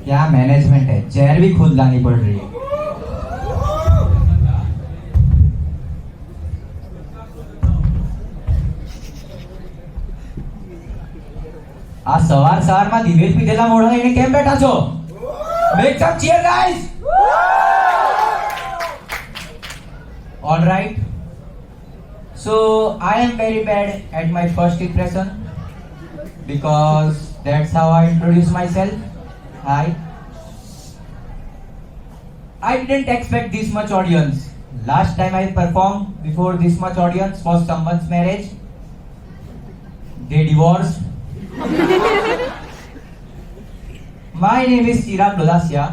क्या मैनेजमेंट है, चेयर भी खुद लानी पड़ रही है। આ સવાર સવારમાં દિવેશ પીધેલા મોઢા લઈને કેમ બેઠા છો? Make sum cheer guys. All right. So I am very bad at my first impression because that's how I introduce myself. Hi. I didn't expect this much audience. Last time I performed before this much audience was someone's marriage. They divorced. My name is चिराग डोलासिया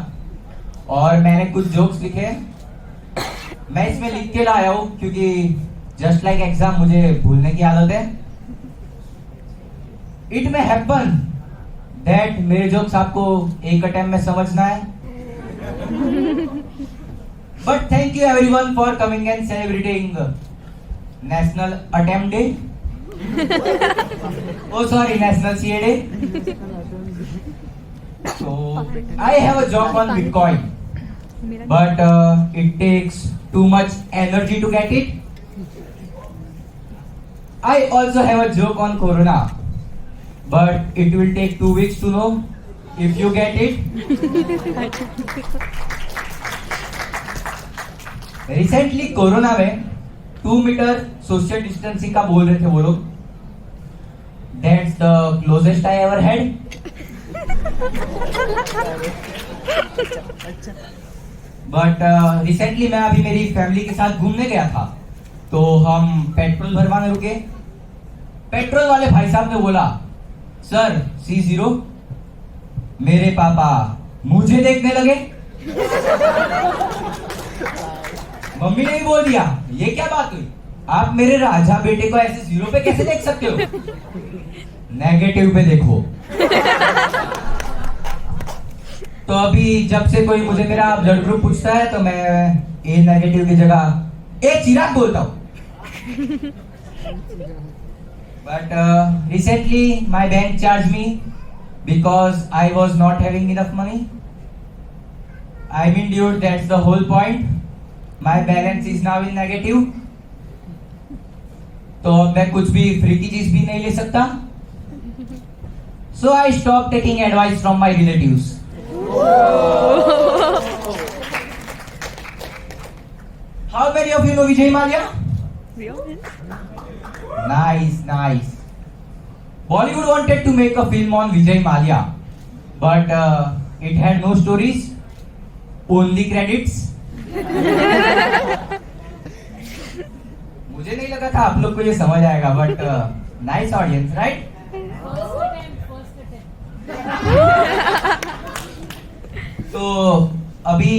और मैंने कुछ jokes लिखे। मैं इसमें लिख के लाया हूँ क्योंकि जस्ट लाइक एग्जाम मुझे भूलने की आदत है। इट मे हैपन दैट मेरे जोक्स आपको एक अटेम्प्ट में समझना है। But thank you everyone for coming and celebrating national attempt day. Oh sorry, National CA Day. So I have a joke on Bitcoin, but it takes too much energy to get it. I also have a joke on Corona, but it will take 2 weeks to know if you get it. Recently corona में 2 metre social distancing का बोल रहे थे वो लोग। That's the closest I ever had. But recently मैं अभी मेरी फैमिली के साथ घूमने गया था, तो हम पेट्रोल भरवाने रुके। पेट्रोल वाले भाई साहब ने बोला, सर C0। मेरे पापा मुझे देखने लगे। मम्मी ने भी बोल दिया, ये क्या बात हुई, आप मेरे राजा बेटे को ऐसे 0 पे कैसे देख सकते हो? नेगेटिव पे देखो। तो अभी जब से कोई मुझे मेरा ब्लड ग्रुप पूछता है तो मैं ए नेगेटिव की जगह ए चिराग बोलता हूँ। But recently my bank charge me because I was not having enough money. I mean dude, that's the whole point. My balance is now in negative. तो अब मैं कुछ भी फ्री की चीज भी नहीं ले सकता। So I stopped taking advice from my relatives. How many of you know Vijay Mallya? Nice, nice. Bollywood wanted to make a film on Vijay Mallya, but it had no stories, only credits. मुझे नहीं लगा था आप लोग को ये समझ आएगा, but nice audience, right? तो अभी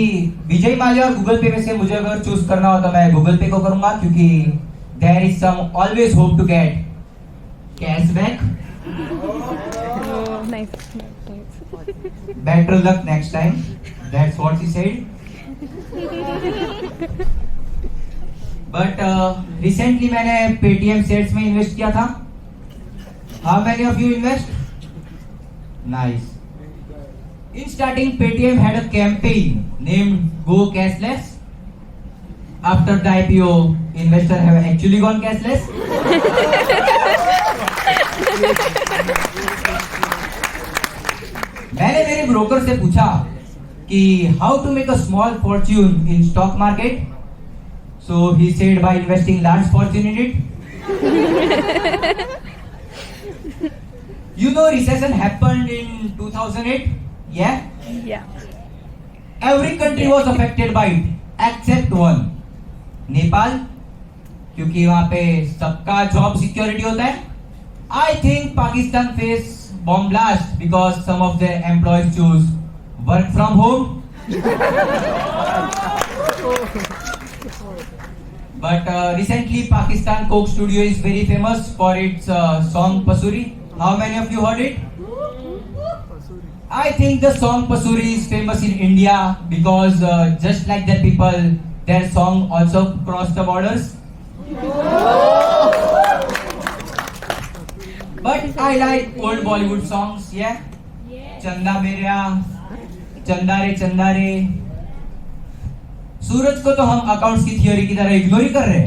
विजय माल्या और गूगल पे में से मुझे अगर चूज करना हो तो मैं गूगल पे को करूंगा क्योंकि there is some always hope to get cashback. Better luck next time, that's what she said. But recently मैंने पेटीएम शेयर्स में इन्वेस्ट किया था। How many of you invest? Nice. In starting, Paytm had a campaign named Go Cashless. After the IPO, investors have actually gone cashless. मैंने मेरे broker से पूछा कि how to make a small fortune in stock market. So he said by investing large fortune in it. You know recession happened in 2008? Yeah? Yeah. Every country was affected by it except one. Nepal, क्योंकि वहां पे सबका job security होता है। I think Pakistan faced bomb blast because some of their employees choose work from home. But recently Pakistan Coke Studio is very famous for its song Pasuri. How many of you heard it? I think the song Pasuri is famous in India because just like that people, their song also crossed the borders. But I like old Bollywood songs, yeah? Chanda Meria, चंदा रे सूरज को तो हम accounts की theory की तरह ignore ही कर रहे हैं.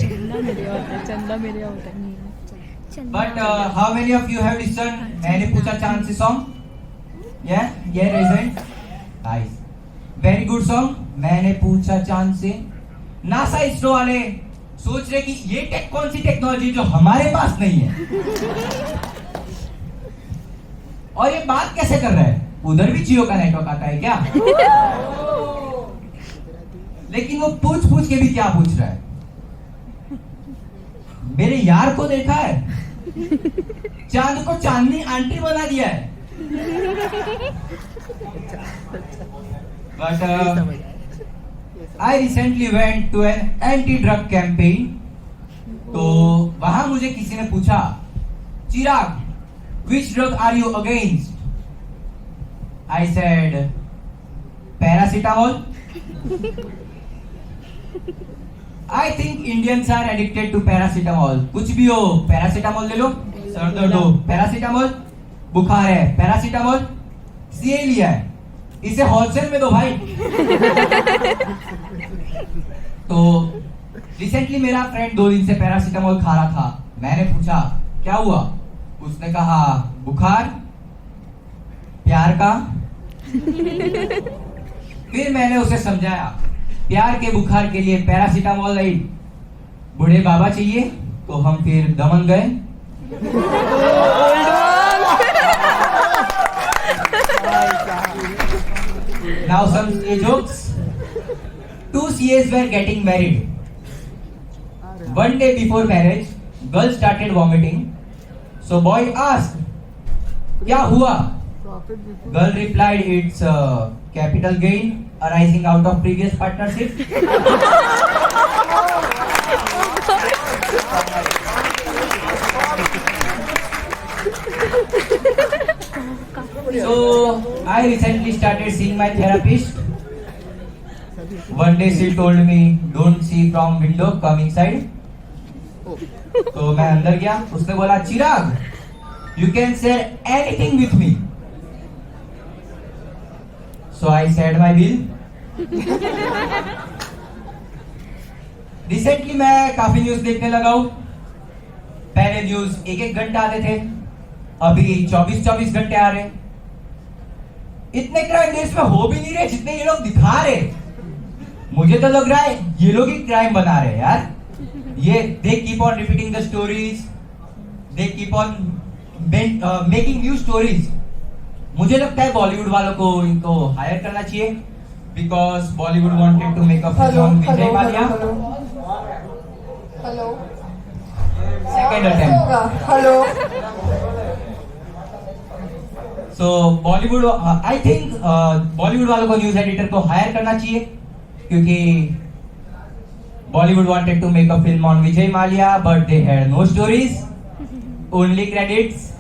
चंदा मेरे होता है. But how many of you have listened? मैंने पूछा चांद से song. Yeah, isn't? Nice. Very good song. मैंने पूछा चांद से. नासा इसरो वाले सोच रहे कि ये कौन सी टेक्नोलॉजी जो हमारे पास नहीं है. और ये बात कैसे कर रहा है? उधर भी जियो का नेटवर्क आता है क्या? लेकिन वो पूछ के भी क्या पूछ रहा है? मेरे यार को देखा है? चांद को चांदनी आंटी बना दिया है. But I recently went to an anti-drug campaign. तो वहां मुझे किसी ने पूछा, चिराग, which drug are you against? I said, paracetamol. I think Indians are addicted to paracetamol. कुछ भी हो, paracetamol ले लो. सर दर्द हो, paracetamol. बुखार है, paracetamol. सीए लिया है, इसे होलसेल में दो भाई. तो रिसेंटली मेरा फ्रेंड 2 दिन से पैरासीटामोल खा रहा था. मैंने पूछा क्या हुआ? उसने कहा बुखार, प्यार का. फिर मैंने उसे समझाया प्यार के बुखार के लिए पैरासीटामोल नहीं, बूढ़े बाबा चाहिए. तो हम फिर दमन गए. Now some jokes. 2 CAs were getting married. One day before marriage, girl started vomiting. So boy asked, क्या हुआ? Girl replied, it's capital gain arising out of previous partnership. So I recently started seeing my therapist. One day she told me, don't see from window, come inside. तो मैं अंदर गया. उसने बोला चिराग, you can share anything with me. So I said my bill. Recently मैं काफी news देखने लगा हूं. पहले न्यूज 1-1 घंटा आते थे, अभी 24-24 घंटे आ रहे. इतने क्राइम देश में हो भी नहीं रहे जितने ये लोग दिखा रहे. मुझे तो लग रहा है ये लोग ही क्राइम बना रहे हैं यार. ये they keep on repeating the stories, they keep on making new stories. मुझे लगता है बॉलीवुड वालों को इनको हायर करना चाहिए, because Bollywood wanted to make a film on Vijay Mallya. Hello Second attempt. Hello. So Bollywood, I think Bollywood वालों को न्यूज एडिटर को हायर करना चाहिए, क्योंकि Bollywood wanted to make a film on Vijay Mallya, but they had no stories, only credits.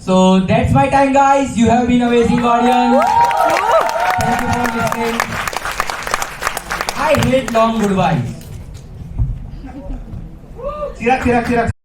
So that's my time, guys. You have been amazing audience. Thank you for listening. I hate long goodbyes. Chirak.